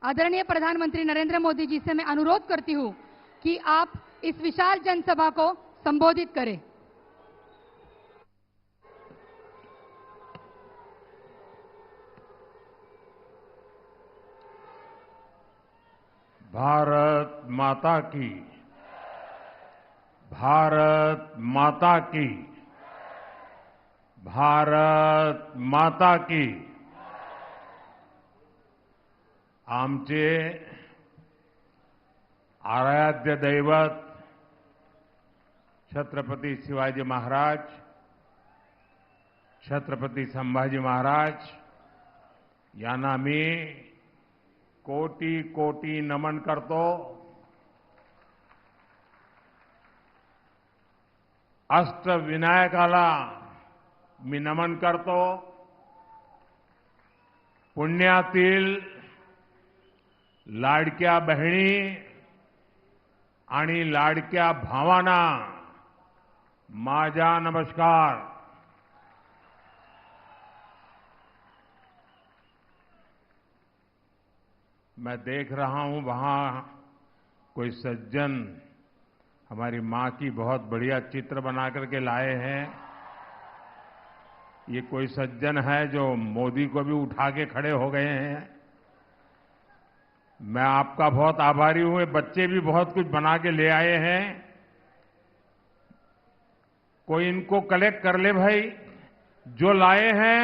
आदरणीय प्रधानमंत्री नरेंद्र मोदी जी से मैं अनुरोध करती हूं कि आप इस विशाल जनसभा को संबोधित करें। भारत माता की, भारत माता की, भारत माता की। आमचे आराध्य दैवत छत्रपती शिवाजी महाराज, छत्रपती संभाजी महाराज यांना मी कोटी कोटी नमन करतो। अष्टविनायकाला मी नमन करतो। पुण्यातील लाडक्या बहिणी आणि लाडक्या भावांना माझा नमस्कार। मैं देख रहा हूं वहां कोई सज्जन हमारी मां की बहुत बढ़िया चित्र बना करके लाए हैं। ये कोई सज्जन है जो मोदी को भी उठा के खड़े हो गए हैं। मैं आपका बहुत आभारी हूं। ये बच्चे भी बहुत कुछ बना के ले आए हैं। कोई इनको कलेक्ट कर ले भाई। जो लाए हैं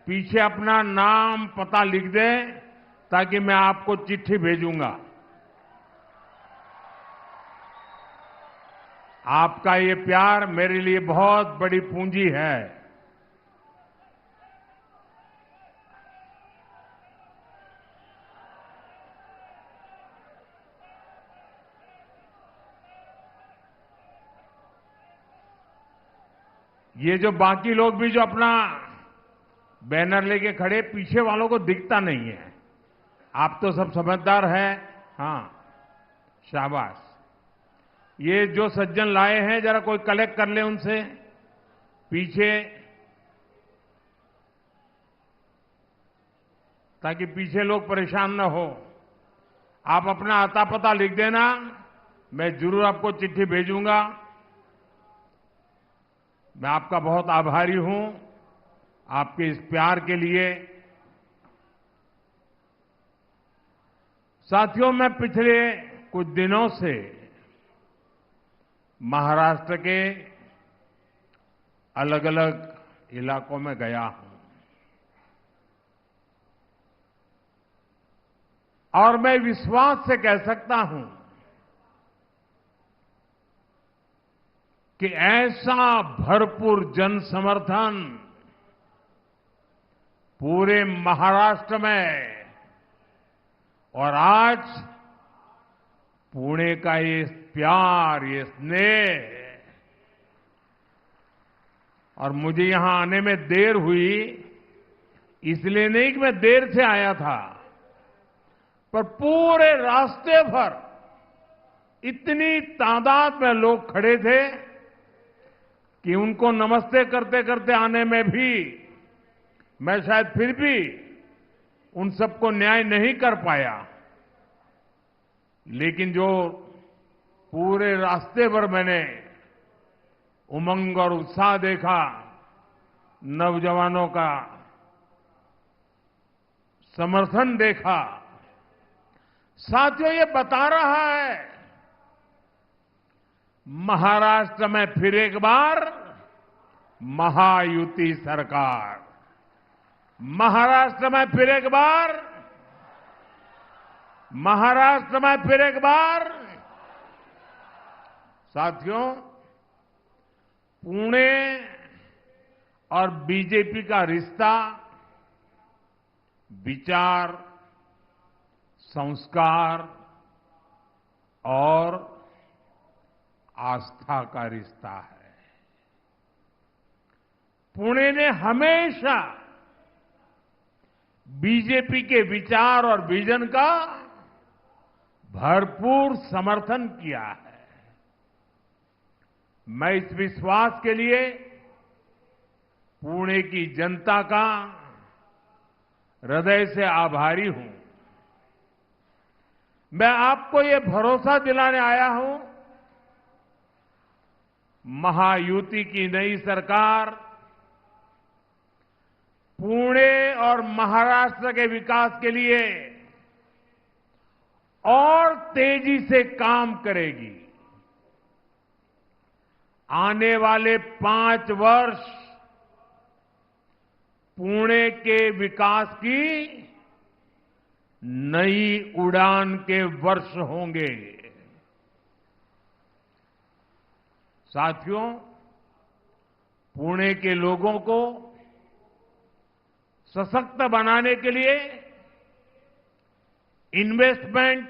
पीछे अपना नाम पता लिख दे ताकि मैं आपको चिट्ठी भेजूंगा। आपका ये प्यार मेरे लिए बहुत बड़ी पूंजी है। ये जो बाकी लोग भी जो अपना बैनर लेके खड़े, पीछे वालों को दिखता नहीं है। आप तो सब समझदार हैं। हां, शाबाश। ये जो सज्जन लाए हैं जरा कोई कलेक्ट कर ले उनसे पीछे, ताकि पीछे लोग परेशान न हो। आप अपना आता पता लिख देना, मैं जरूर आपको चिट्ठी भेजूंगा। मैं आपका बहुत आभारी हूं आपके इस प्यार के लिए। साथियों, मैं पिछले कुछ दिनों से महाराष्ट्र के अलग अलग इलाकों में गया हूं और मैं विश्वास से कह सकता हूं कि ऐसा भरपूर जन समर्थन पूरे महाराष्ट्र में और आज पुणे का ये प्यार, ये स्नेह, और मुझे यहां आने में देर हुई इसलिए नहीं कि मैं देर से आया था, पर पूरे रास्ते भर इतनी तादाद में लोग खड़े थे कि उनको नमस्ते करते करते आने में भी मैं शायद फिर भी उन सबको न्याय नहीं कर पाया। लेकिन जो पूरे रास्ते भर मैंने उमंग और उत्साह देखा, नौजवानों का समर्थन देखा, साथियों ये बता रहा है महाराष्ट्र में फिर एक बार महायुति सरकार, महाराष्ट्र में फिर एक बार, महाराष्ट्र में फिर एक बार। साथियों, पुणे और बीजेपी का रिश्ता विचार, संस्कार और आस्था का रिश्ता है। पुणे ने हमेशा बीजेपी के विचार और विजन का भरपूर समर्थन किया है। मैं इस विश्वास के लिए पुणे की जनता का हृदय से आभारी हूं। मैं आपको ये भरोसा दिलाने आया हूं, महायुति की नई सरकार पुणे और महाराष्ट्र के विकास के लिए और तेजी से काम करेगी। आने वाले 5 वर्ष पुणे के विकास की नई उड़ान के वर्ष होंगे। साथियों, पुणे के लोगों को सशक्त बनाने के लिए इन्वेस्टमेंट,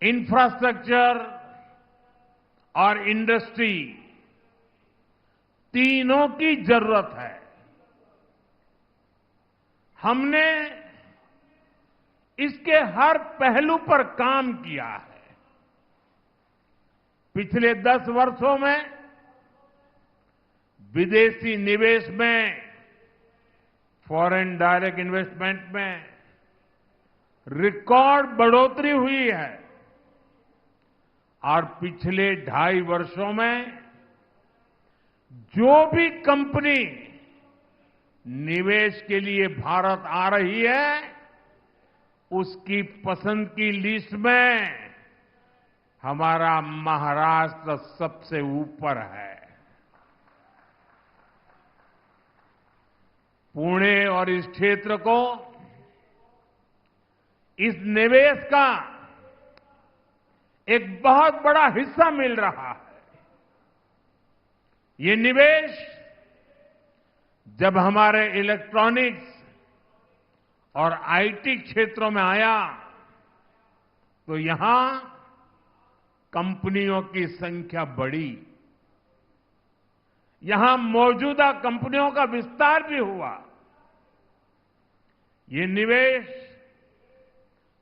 इंफ्रास्ट्रक्चर और इंडस्ट्री तीनों की जरूरत है। हमने इसके हर पहलू पर काम किया है। पिछले 10 वर्षों में विदेशी निवेश में, फॉरेन डायरेक्ट इन्वेस्टमेंट में रिकॉर्ड बढ़ोतरी हुई है और पिछले 2.5 वर्षों में जो भी कंपनी निवेश के लिए भारत आ रही है, उसकी पसंद की लिस्ट में हमारा महाराष्ट्र सबसे ऊपर है। पुणे और इस क्षेत्र को इस निवेश का एक बहुत बड़ा हिस्सा मिल रहा है। ये निवेश जब हमारे इलेक्ट्रॉनिक्स और आईटी क्षेत्रों में आया तो यहां कंपनियों की संख्या बढ़ी। यहां मौजूदा कंपनियों का विस्तार भी हुआ। ये निवेश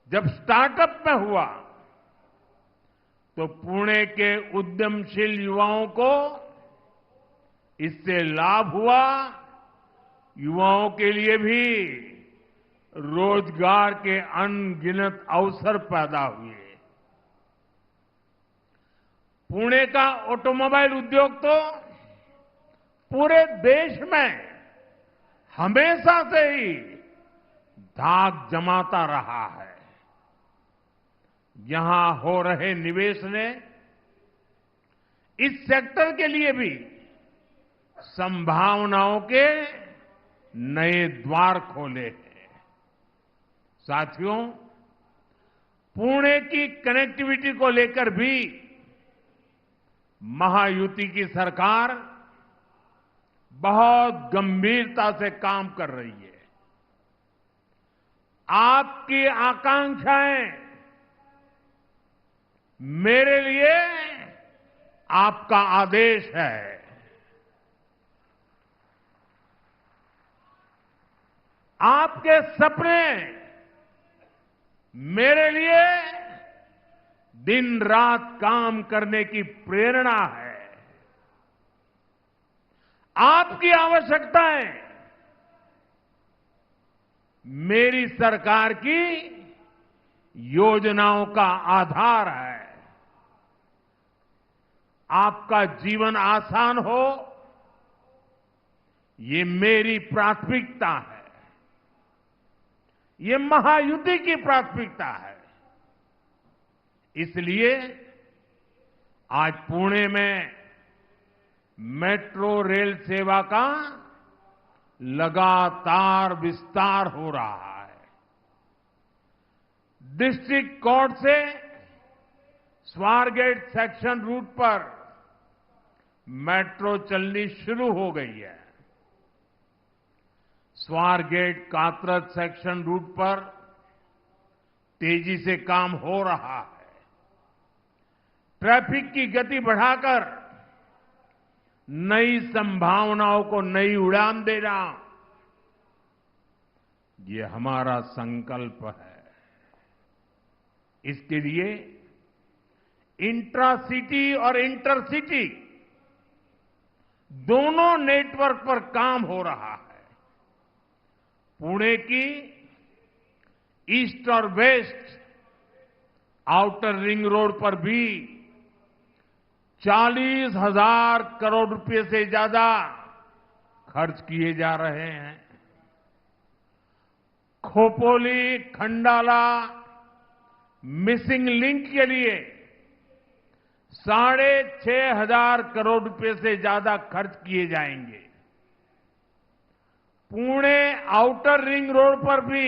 जब स्टार्टअप में हुआ तो पुणे के उद्यमशील युवाओं को इससे लाभ हुआ। युवाओं के लिए भी रोजगार के अनगिनत अवसर पैदा हुए। पुणे का ऑटोमोबाइल उद्योग तो पूरे देश में हमेशा से ही धाक जमाता रहा है। यहां हो रहे निवेश ने इस सेक्टर के लिए भी संभावनाओं के नए द्वार खोले हैं। साथियों, पुणे की कनेक्टिविटी को लेकर भी महायुति की सरकार बहुत गंभीरता से काम कर रही है। आपकी आकांक्षाएं मेरे लिए आपका आदेश है। आपके सपने मेरे लिए दिन रात काम करने की प्रेरणा है। आपकी आवश्यकताएं मेरी सरकार की योजनाओं का आधार है। आपका जीवन आसान हो, ये मेरी प्राथमिकता है। ये महायुति की प्राथमिकता है। इसलिए आज पुणे में मेट्रो रेल सेवा का लगातार विस्तार हो रहा है। डिस्ट्रिक्ट कोर्ट से स्वारगेट सेक्शन रूट पर मेट्रो चलनी शुरू हो गई है। स्वारगेट कात्रज सेक्शन रूट पर तेजी से काम हो रहा है। ट्रैफिक की गति बढ़ाकर नई संभावनाओं को नई उड़ान देना, ये हमारा संकल्प है। इसके लिए इंट्रासिटी और इंटरसिटी दोनों नेटवर्क पर काम हो रहा है। पुणे की ईस्ट और वेस्ट आउटर रिंग रोड पर भी 40,000 करोड़ रुपए से ज्यादा खर्च किए जा रहे हैं। खोपोली खंडाला मिसिंग लिंक के लिए 6,500 करोड़ रुपए से ज्यादा खर्च किए जाएंगे। पुणे आउटर रिंग रोड पर भी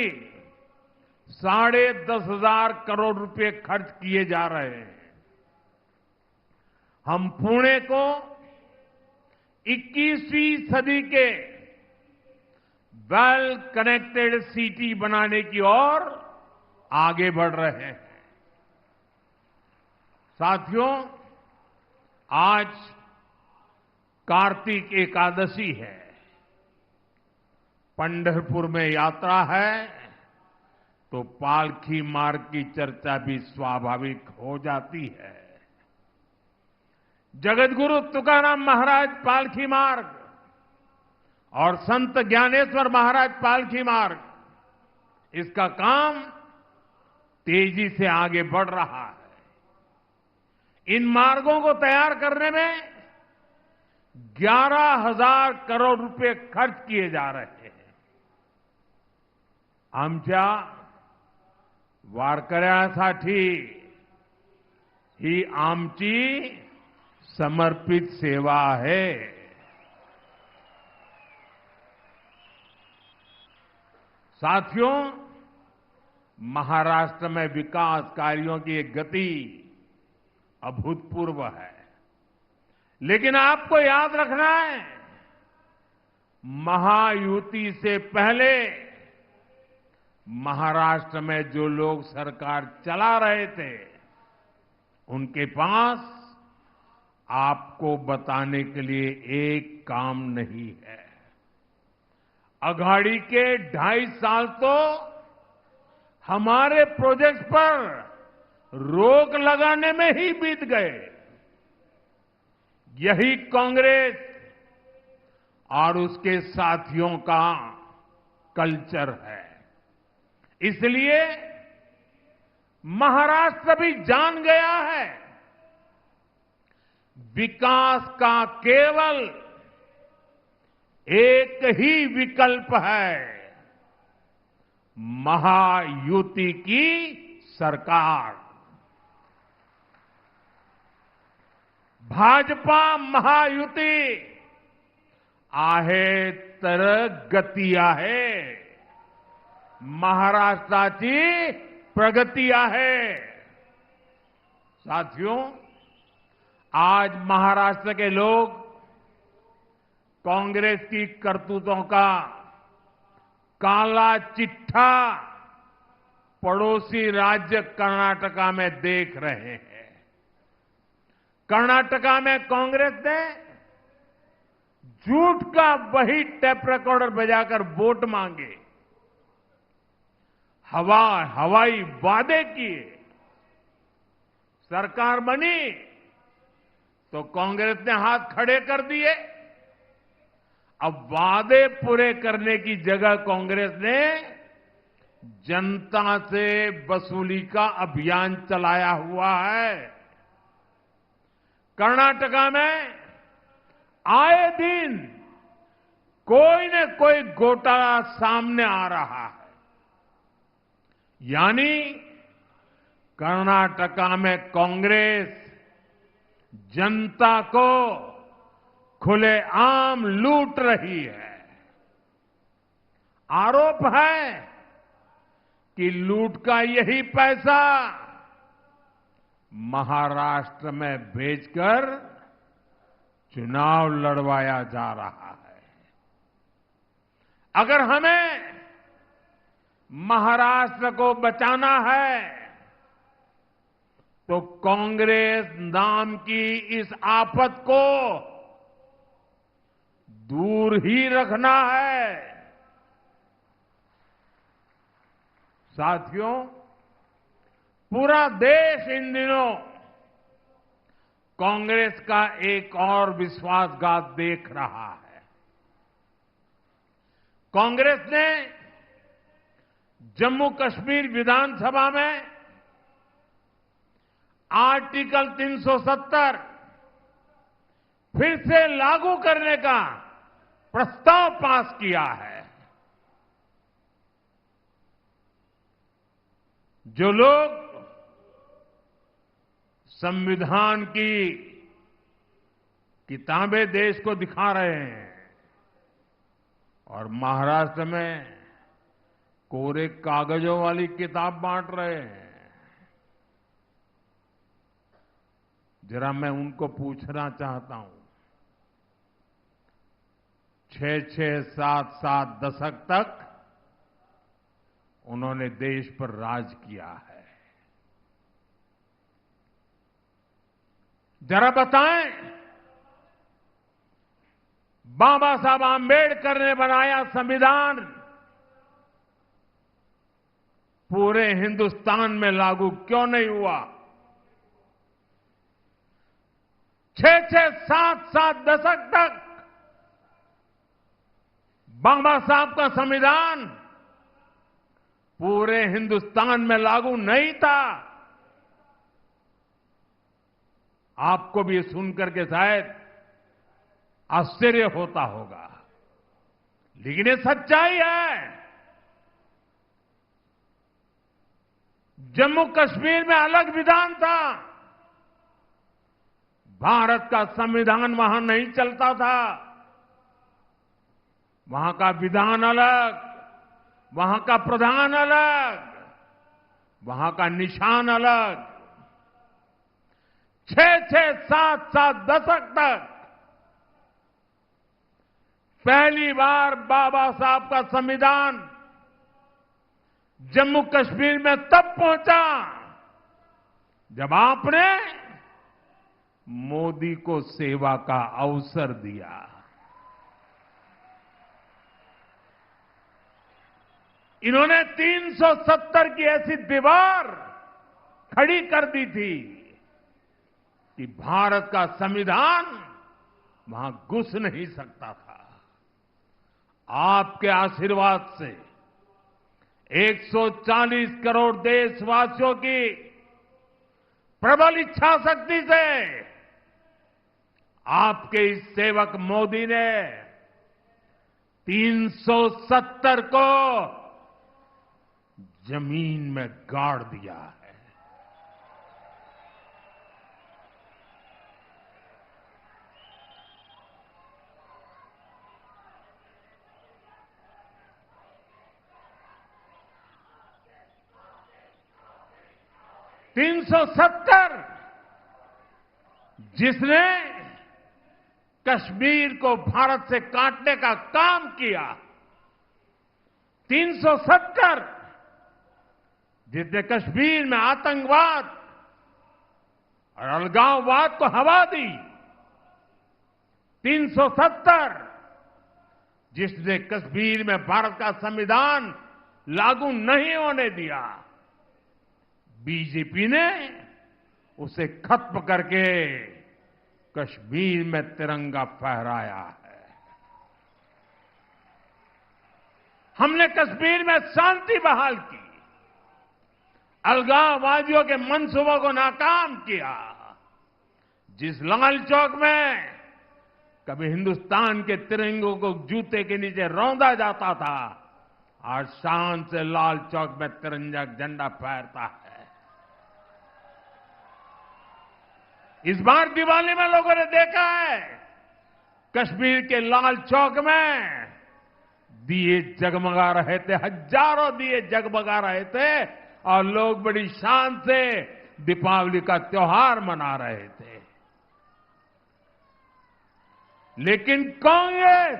10,500 करोड़ रुपए खर्च किए जा रहे हैं। हम पुणे को 21वीं सदी के वेल कनेक्टेड सिटी बनाने की ओर आगे बढ़ रहे हैं। साथियों, आज कार्तिक एकादशी है, पंढरपुर में यात्रा है, तो पालकी मार्ग की चर्चा भी स्वाभाविक हो जाती है। जगतगुरु तुकाराम महाराज पालकी मार्ग और संत ज्ञानेश्वर महाराज पालकी मार्ग, इसका काम तेजी से आगे बढ़ रहा है। इन मार्गों को तैयार करने में 11,000 करोड़ रुपए खर्च किए जा रहे हैं। आमच्या वारकऱ्यासाठी ही आमची समर्पित सेवा है। साथियों, महाराष्ट्र में विकास कार्यों की एक गति अभूतपूर्व है, लेकिन आपको याद रखना है, महायुति से पहले महाराष्ट्र में जो लोग सरकार चला रहे थे, उनके पास आपको बताने के लिए एक काम नहीं है। अघाड़ी के 2.5 साल तो हमारे प्रोजेक्ट पर रोक लगाने में ही बीत गए। यही कांग्रेस और उसके साथियों का कल्चर है। इसलिए महाराष्ट्र भी जान गया है, विकास का केवल एक ही विकल्प है, महायुति की सरकार। भाजपा महायुती आहे तर गती आहे, महाराष्ट्राची प्रगती आहे। साथियों, आज महाराष्ट्र के लोग कांग्रेस की करतूतों का काला चिट्ठा पड़ोसी राज्य कर्नाटका में देख रहे हैं। कर्नाटका में कांग्रेस ने झूठ का वही टेप रिकॉर्डर बजाकर वोट मांगे, हवाई वादे किए। सरकार बनी तो कांग्रेस ने हाथ खड़े कर दिए। अब वादे पूरे करने की जगह कांग्रेस ने जनता से वसूली का अभियान चलाया हुआ है। कर्नाटका में आए दिन कोई न कोई घोटाला सामने आ रहा है। यानी कर्नाटका में कांग्रेस जनता को खुलेआम लूट रही है। आरोप है कि लूट का यही पैसा महाराष्ट्र में भेजकर चुनाव लड़वाया जा रहा है। अगर हमें महाराष्ट्र को बचाना है तो कांग्रेस नाम की इस आफत को दूर ही रखना है। साथियों, पूरा देश इन दिनों कांग्रेस का एक और विश्वासघात देख रहा है। कांग्रेस ने जम्मू कश्मीर विधानसभा में आर्टिकल 370 फिर से लागू करने का प्रस्ताव पास किया है। जो लोग संविधान की किताबें देश को दिखा रहे हैं और महाराष्ट्र में कोरे कागजों वाली किताब बांट रहे हैं, जरा मैं उनको पूछना चाहता हूं, 6-6, 7-7 दशक तक उन्होंने देश पर राज किया है। जरा बताएं, बाबा साहब आंबेडकर ने बनाया संविधान पूरे हिंदुस्तान में लागू क्यों नहीं हुआ? 6-6, 7-7 दशक तक बाबा साहब का संविधान पूरे हिंदुस्तान में लागू नहीं था। आपको भी सुनकर के शायद आश्चर्य होता होगा, लेकिन ये सच्चाई है। जम्मू कश्मीर में अलग विधान था, भारत का संविधान वहां नहीं चलता था। वहां का विधान अलग, वहां का प्रधान अलग, वहां का निशान अलग। 6-6, 7-7 दशक तक पहली बार बाबा साहब का संविधान जम्मू कश्मीर में तब पहुंचा जब आपने मोदी को सेवा का अवसर दिया। इन्होंने 370 की ऐसी दीवार खड़ी कर दी थी कि भारत का संविधान वहां घुस नहीं सकता था। आपके आशीर्वाद से 140 करोड़ देशवासियों की प्रबल इच्छा शक्ति से आपके इस सेवक मोदी ने 370 को जमीन में गाड़ दिया है। जिसने कश्मीर को भारत से काटने का काम किया, 370 जिसने कश्मीर में आतंकवाद और अलगाववाद को हवा दी, 370 जिसने कश्मीर में भारत का संविधान लागू नहीं होने दिया, बीजेपी ने उसे खत्म करके कश्मीर में तिरंगा फहराया है। हमने कश्मीर में शांति बहाल की, अलगाववादियों के मंसूबों को नाकाम किया। जिस लाल चौक में कभी हिंदुस्तान के तिरंगों को जूते के नीचे रौंदा जाता था, आज शान से लाल चौक में तिरंगा झंडा फहरता है। इस बार दिवाली में लोगों ने देखा है, कश्मीर के लाल चौक में दिए जगमगा रहे थे, हजारों दिए जगमगा रहे थे और लोग बड़ी शान से दीपावली का त्योहार मना रहे थे। लेकिन कांग्रेस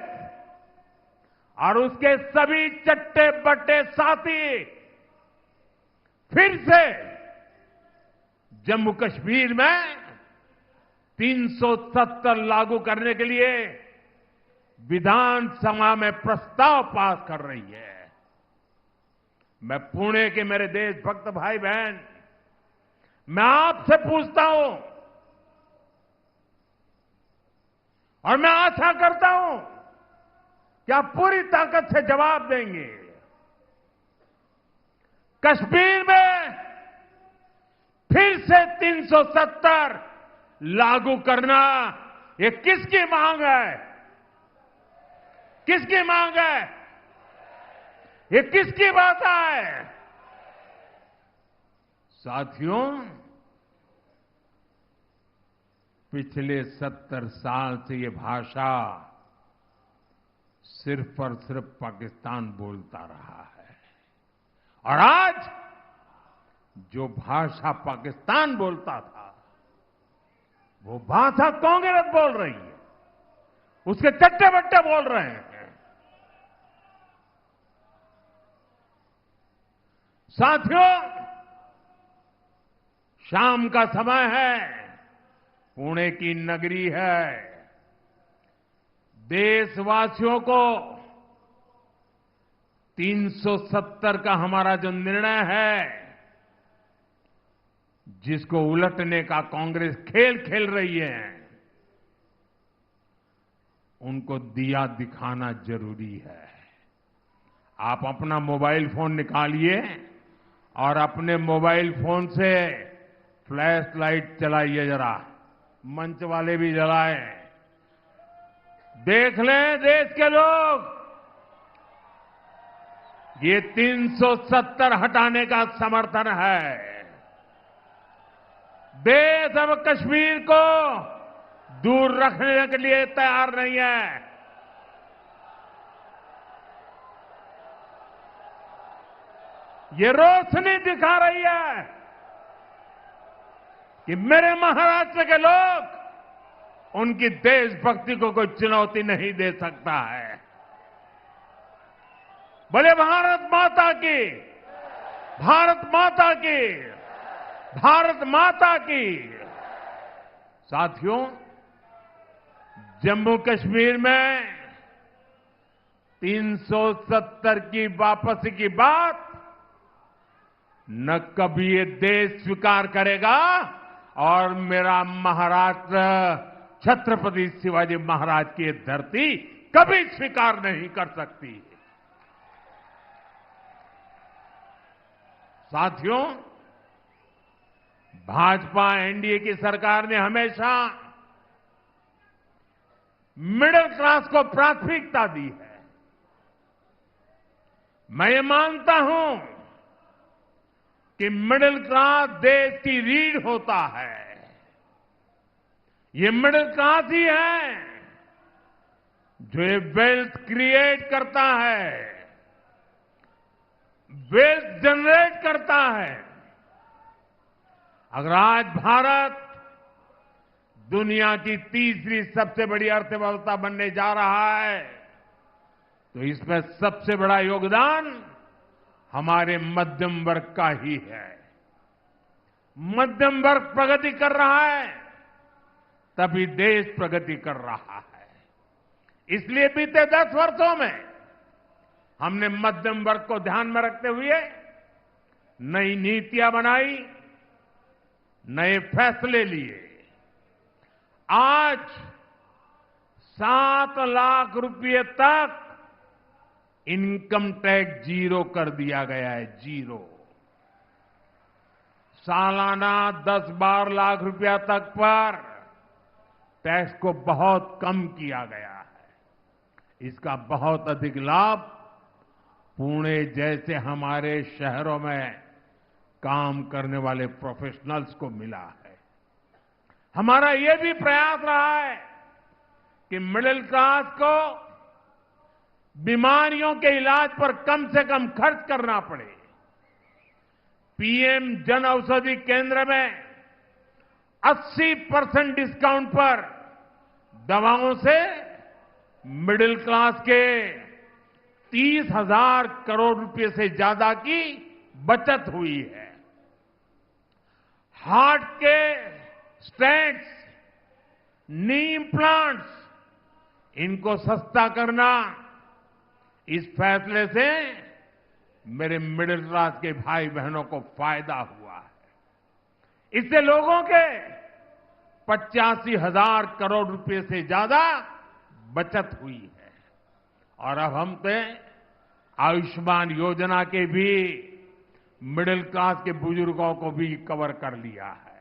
और उसके सभी चट्टे बट्टे साथी फिर से जम्मू कश्मीर में 370 लागू करने के लिए विधानसभा में प्रस्ताव पास कर रही है। मैं पुणे के मेरे देशभक्त भाई बहन, मैं आपसे पूछता हूं और मैं आशा करता हूं कि आप पूरी ताकत से जवाब देंगे। कश्मीर में फिर से 370 लागू करना, ये किसकी मांग है? किसकी मांग है? ये किसकी बात है? साथियों, पिछले 70 साल से ये भाषा सिर्फ और सिर्फ पाकिस्तान बोलता रहा है, और आज जो भाषा पाकिस्तान बोलता था वो भाषा कांग्रेस बोल रही है, उसके चट्टे बट्टे बोल रहे हैं। साथियों, शाम का समय है, पुणे की नगरी है। देशवासियों को 370 का हमारा जो निर्णय है, जिसको उलटने का कांग्रेस खेल खेल रही है, उनको दिया दिखाना जरूरी है। आप अपना मोबाइल फोन निकालिए और अपने मोबाइल फोन से फ्लैश लाइट चलाइए जरा, मंच वाले भी जलाएं। देख लें देश के लोग, ये 370 हटाने का समर्थन है। देश अब कश्मीर को दूर रखने के लिए तैयार नहीं है। ये रोशनी दिखा रही है कि मेरे महाराष्ट्र के लोग, उनकी देशभक्ति को कोई चुनौती नहीं दे सकता है। बोले भारत माता की, भारत माता की, भारत माता की। साथियों, जम्मू कश्मीर में 370 की वापसी की बात न कभी ये देश स्वीकार करेगा, और मेरा महाराष्ट्र छत्रपति शिवाजी महाराज की धरती कभी स्वीकार नहीं कर सकती। साथियों, भाजपा एनडीए की सरकार ने हमेशा मिडिल क्लास को प्राथमिकता दी है। मैं ये मानता हूं कि मिडिल क्लास देश की रीढ़ होता है। ये मिडिल क्लास ही है जो ये वेल्थ क्रिएट करता है, वेल्थ जनरेट करता है। अगर आज भारत दुनिया की तीसरी सबसे बड़ी अर्थव्यवस्था बनने जा रहा है, तो इसमें सबसे बड़ा योगदान हमारे मध्यम वर्ग का ही है। मध्यम वर्ग प्रगति कर रहा है, तभी देश प्रगति कर रहा है। इसलिए बीते 10 वर्षों में हमने मध्यम वर्ग को ध्यान में रखते हुए नई नीतियां बनाई, नए फैसले लिए। आज 7 लाख रुपए तक इनकम टैक्स जीरो कर दिया गया है, जीरो। सालाना 10-12 लाख रुपया तक पर टैक्स को बहुत कम किया गया है। इसका बहुत अधिक लाभ पुणे जैसे हमारे शहरों में काम करने वाले प्रोफेशनल्स को मिला है। हमारा यह भी प्रयास रहा है कि मिडिल क्लास को बीमारियों के इलाज पर कम से कम खर्च करना पड़े। पीएम जन औषधि केंद्र में 80% डिस्काउंट पर दवाओं से मिडिल क्लास के 30,000 करोड़ रुपए से ज्यादा की बचत हुई है। हार्ट के स्टेंट्स, नी इम्प्लांट्स, इनको सस्ता करना, इस फैसले से मेरे मिडिल क्लास के भाई बहनों को फायदा हुआ है। इससे लोगों के 85,000 करोड़ रुपए से ज्यादा बचत हुई है। और अब हम तो आयुष्मान योजना के भी मिडिल क्लास के बुजुर्गों को भी कवर कर लिया है।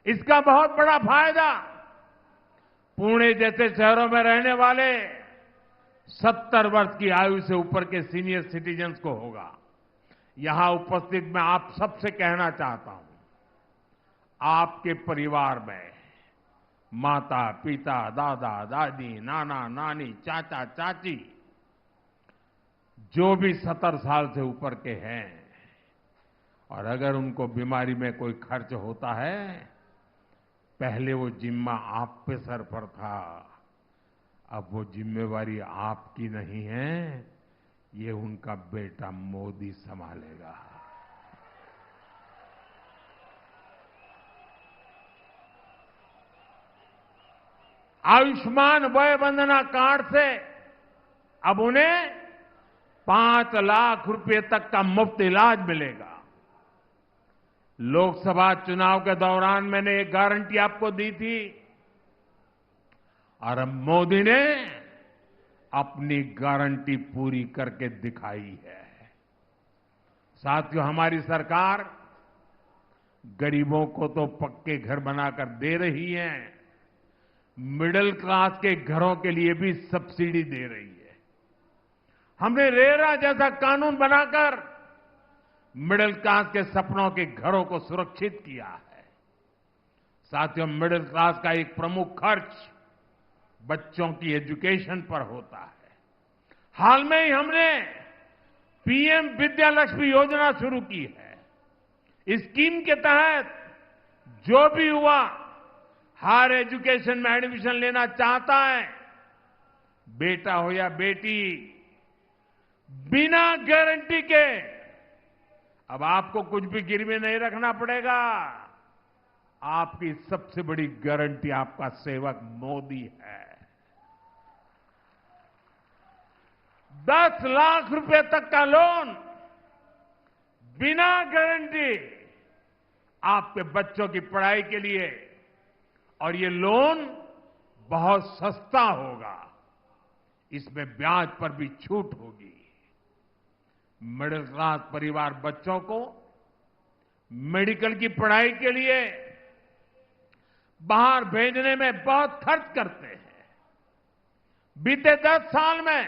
इसका बहुत बड़ा फायदा पुणे जैसे शहरों में रहने वाले 70 वर्ष की आयु से ऊपर के सीनियर सिटीजन्स को होगा। यहां उपस्थित मैं आप सबसे कहना चाहता हूं, आपके परिवार में माता, पिता, दादा, दादी, नाना, नानी, चाचा, चाची जो भी 70 साल से ऊपर के हैं और अगर उनको बीमारी में कोई खर्च होता है, पहले वो जिम्मा आप पे सर पर था, अब वो जिम्मेवारी आपकी नहीं है, ये उनका बेटा मोदी संभालेगा। आयुष्मान वय वंदना कार्ड से अब उन्हें 5 लाख रुपए तक का मुफ्त इलाज मिलेगा। लोकसभा चुनाव के दौरान मैंने एक गारंटी आपको दी थी और अब मोदी ने अपनी गारंटी पूरी करके दिखाई है। साथियों, हमारी सरकार गरीबों को तो पक्के घर बनाकर दे रही है, मिडिल क्लास के घरों के लिए भी सब्सिडी दे रही है। हमने रेरा जैसा कानून बनाकर मिडिल क्लास के सपनों के घरों को सुरक्षित किया है। साथियों, मिडिल क्लास का एक प्रमुख खर्च बच्चों की एजुकेशन पर होता है। हाल में ही हमने पीएम विद्यालक्ष्मी योजना शुरू की है। इस स्कीम के तहत जो भी युवा हायर एजुकेशन में एडमिशन लेना चाहता है, बेटा हो या बेटी, बिना गारंटी के अब आपको कुछ भी गिरवी नहीं रखना पड़ेगा। आपकी सबसे बड़ी गारंटी आपका सेवक मोदी है। 10 लाख रुपए तक का लोन बिना गारंटी आपके बच्चों की पढ़ाई के लिए, और ये लोन बहुत सस्ता होगा, इसमें ब्याज पर भी छूट होगी। मिडिल क्लास परिवार बच्चों को मेडिकल की पढ़ाई के लिए बाहर भेजने में बहुत खर्च करते हैं। बीते 10 साल में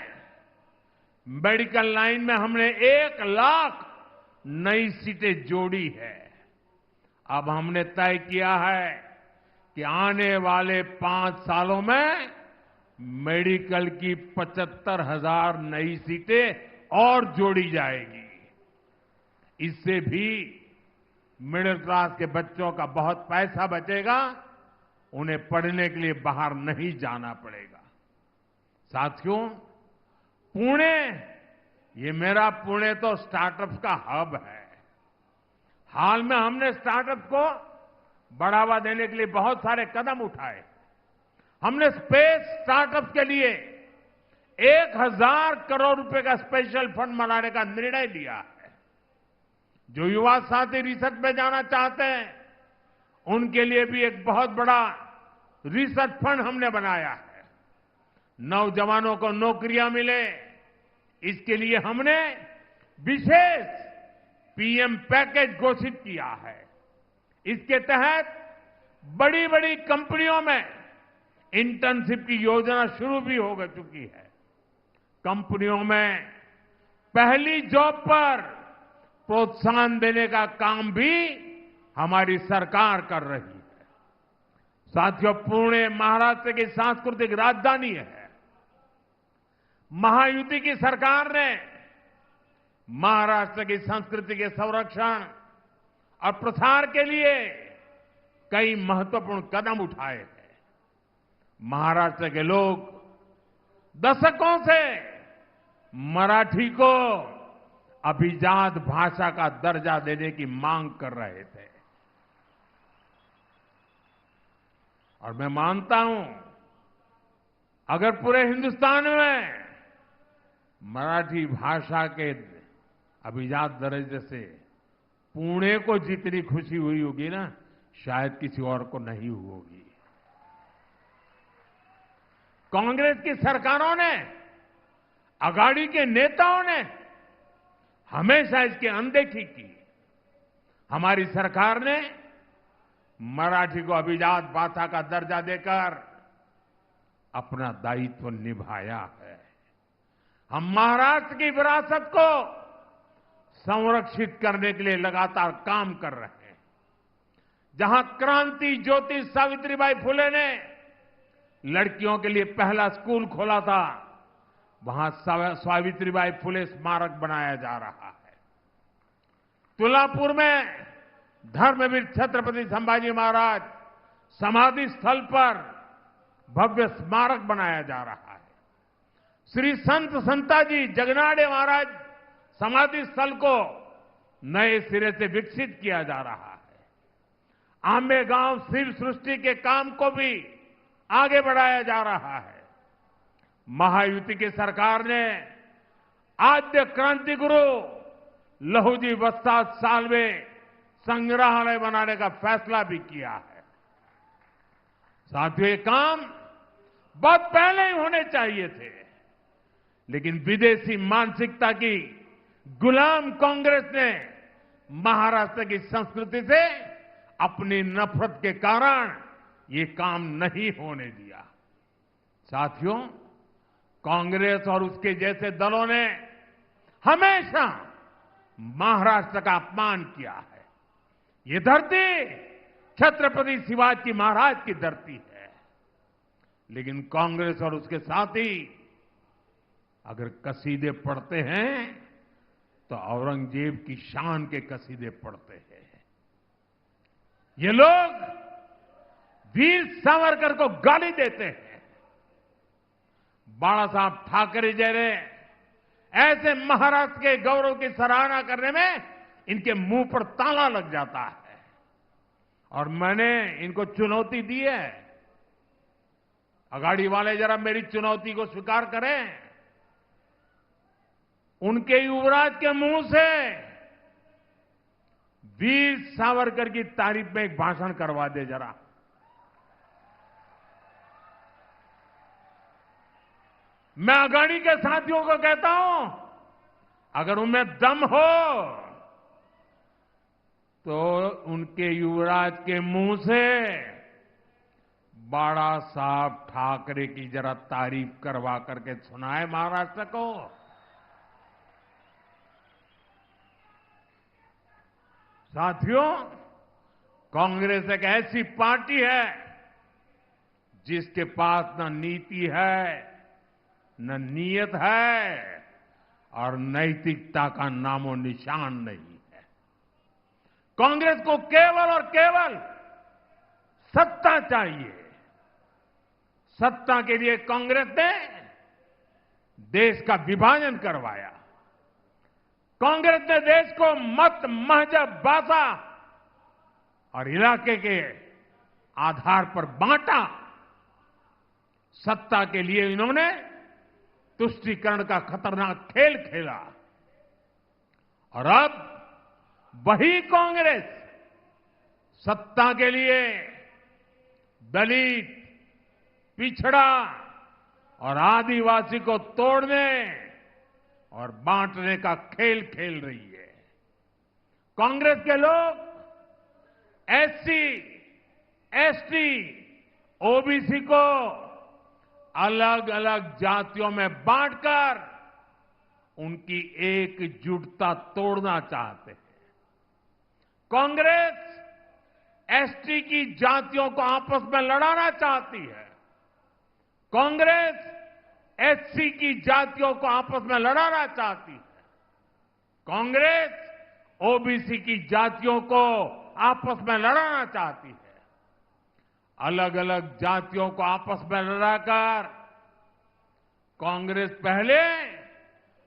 मेडिकल लाइन में हमने 1 लाख नई सीटें जोड़ी है। अब हमने तय किया है कि आने वाले 5 सालों में मेडिकल की 75,000 नई सीटें और जोड़ी जाएगी। इससे भी मिडिल क्लास के बच्चों का बहुत पैसा बचेगा, उन्हें पढ़ने के लिए बाहर नहीं जाना पड़ेगा। साथियों, पुणे, ये मेरा पुणे तो स्टार्टअप का हब है। हाल में हमने स्टार्टअप को बढ़ावा देने के लिए बहुत सारे कदम उठाए। हमने स्पेस स्टार्टअप के लिए 1,000 करोड़ रुपए का स्पेशल फंड बनाने का निर्णय लिया है। जो युवा साथी रिसर्च में जाना चाहते हैं, उनके लिए भी एक बहुत बड़ा रिसर्च फंड हमने बनाया है। नौजवानों को नौकरियां मिले, इसके लिए हमने विशेष पीएम पैकेज घोषित किया है। इसके तहत बड़ी बड़ी कंपनियों में इंटर्नशिप की योजना शुरू भी हो चुकी है। कंपनियों में पहली जॉब पर प्रोत्साहन देने का काम भी हमारी सरकार कर रही है। साथियों, पुणे महाराष्ट्र की सांस्कृतिक राजधानी है। महायुति की सरकार ने महाराष्ट्र की संस्कृति के संरक्षण और प्रसार के लिए कई महत्वपूर्ण कदम उठाए हैं। महाराष्ट्र के लोग दशकों से मराठी को अभिजात भाषा का दर्जा देने की मांग कर रहे थे, और मैं मानता हूं अगर पूरे हिंदुस्तान में मराठी भाषा के अभिजात दर्जे से पुणे को जितनी खुशी हुई होगी ना, शायद किसी और को नहीं हुई होगी। कांग्रेस की सरकारों ने, अघाड़ी के नेताओं ने हमेशा इसकी अनदेखी की। हमारी सरकार ने मराठी को अभिजात भाषा का दर्जा देकर अपना दायित्व निभाया है। हम महाराष्ट्र की विरासत को संरक्षित करने के लिए लगातार काम कर रहे हैं। जहां क्रांति ज्योति सावित्रीबाई फुले ने लड़कियों के लिए पहला स्कूल खोला था, वहां सावित्रीबाई फुले स्मारक बनाया जा रहा है। तुलापुर में धर्मवीर छत्रपति संभाजी महाराज समाधि स्थल पर भव्य स्मारक बनाया जा रहा है। श्री संत संताजी जगनाड़े महाराज समाधि स्थल को नए सिरे से विकसित किया जा रहा है। आंबेगांव शिव सृष्टि के काम को भी आगे बढ़ाया जा रहा है। महायुति की सरकार ने आद्य क्रांति गुरु लहूजी वस्ताद साल्वे संग्रहालय बनाने का फैसला भी किया है। साथियों, ये काम बहुत पहले ही होने चाहिए थे, लेकिन विदेशी मानसिकता की गुलाम कांग्रेस ने महाराष्ट्र की संस्कृति से अपनी नफरत के कारण ये काम नहीं होने दिया। साथियों, कांग्रेस और उसके जैसे दलों ने हमेशा महाराष्ट्र का अपमान किया है। ये धरती छत्रपति शिवाजी महाराज की धरती है, लेकिन कांग्रेस और उसके साथी अगर कसीदे पढ़ते हैं तो औरंगजेब की शान के कसीदे पढ़ते हैं। ये लोग वीर सावरकर को गाली देते हैं। बाला साहब ठाकरे जैसे ऐसे महाराष्ट्र के गौरव की सराहना करने में इनके मुंह पर ताला लग जाता है। और मैंने इनको चुनौती दी है, अगाड़ी वाले जरा मेरी चुनौती को स्वीकार करें। उनके युवराज के मुंह से वीर सावरकर की तारीफ में एक भाषण करवा दे जरा। मैं अगाड़ी के साथियों को कहता हूं, अगर उनमें दम हो तो उनके युवराज के मुंह से बाला साहब ठाकरे की जरा तारीफ करवा करके सुनाए महाराष्ट्र को। साथियों, कांग्रेस एक ऐसी पार्टी है जिसके पास न नीति है, न नीयत है और नैतिकता का नामो निशान नहीं है। कांग्रेस को केवल और केवल सत्ता चाहिए। सत्ता के लिए कांग्रेस ने देश का विभाजन करवाया। कांग्रेस ने देश को मत, मजहब, भाषा और इलाके के आधार पर बांटा। सत्ता के लिए इन्होंने तुष्टीकरण का खतरनाक खेल खेला। और अब वही कांग्रेस सत्ता के लिए दलित, पिछड़ा और आदिवासी को तोड़ने और बांटने का खेल खेल रही है। कांग्रेस के लोग एससी, एसटी, ओबीसी को अलग अलग जातियों में बांटकर उनकी एकजुटता तोड़ना चाहते हैं। कांग्रेस एसटी की जातियों को आपस में लड़ाना चाहती है। कांग्रेस एससी की जातियों को आपस में लड़ाना चाहती है। कांग्रेस ओबीसी की जातियों को आपस में लड़ाना चाहती है। अलग अलग जातियों को आपस में लड़ाकर कांग्रेस पहले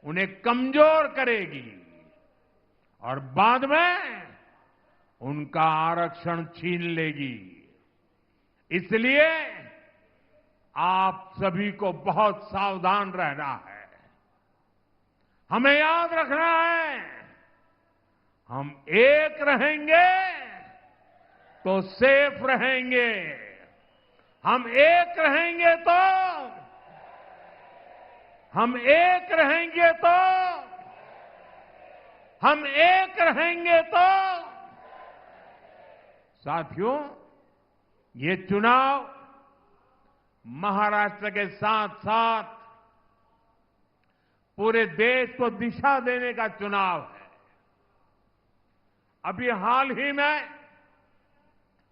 उन्हें कमजोर करेगी और बाद में उनका आरक्षण छीन लेगी। इसलिए आप सभी को बहुत सावधान रहना है। हमें याद रखना है, हम एक रहेंगे तो सेफ रहेंगे। हम एक रहेंगे तो हम एक रहेंगे तो साथियों, ये चुनाव महाराष्ट्र के साथ साथ पूरे देश को दिशा देने का चुनाव है। अभी हाल ही में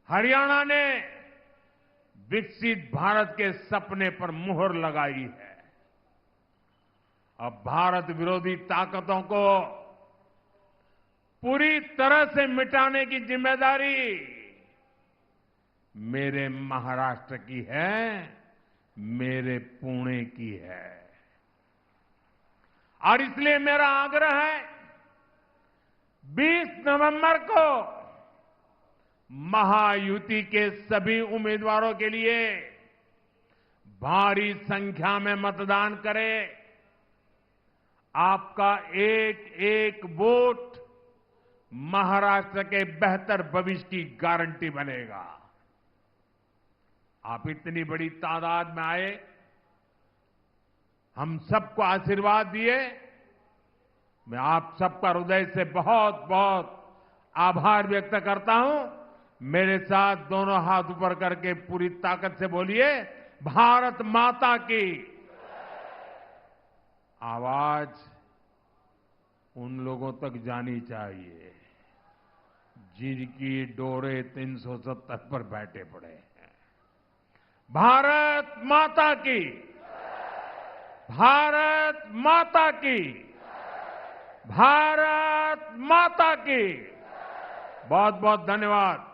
हरियाणा ने विकसित भारत के सपने पर मुहर लगाई है। अब भारत विरोधी ताकतों को पूरी तरह से मिटाने की जिम्मेदारी मेरे महाराष्ट्र की है, मेरे पुणे की है। और इसलिए मेरा आग्रह है, 20 नवंबर को महायुति के सभी उम्मीदवारों के लिए भारी संख्या में मतदान करें। आपका एक एक वोट महाराष्ट्र के बेहतर भविष्य की गारंटी बनेगा। आप इतनी बड़ी तादाद में आए, हम सबको आशीर्वाद दिए। मैं आप सबका हृदय से बहुत बहुत आभार व्यक्त करता हूं। मेरे साथ दोनों हाथ ऊपर करके पूरी ताकत से बोलिए, भारत माता की। आवाज उन लोगों तक जानी चाहिए जिनकी डोरे 370 पर बैठे पड़े हैं। भारत माता की, भारत माता की, भारत माता की। बहुत बहुत धन्यवाद।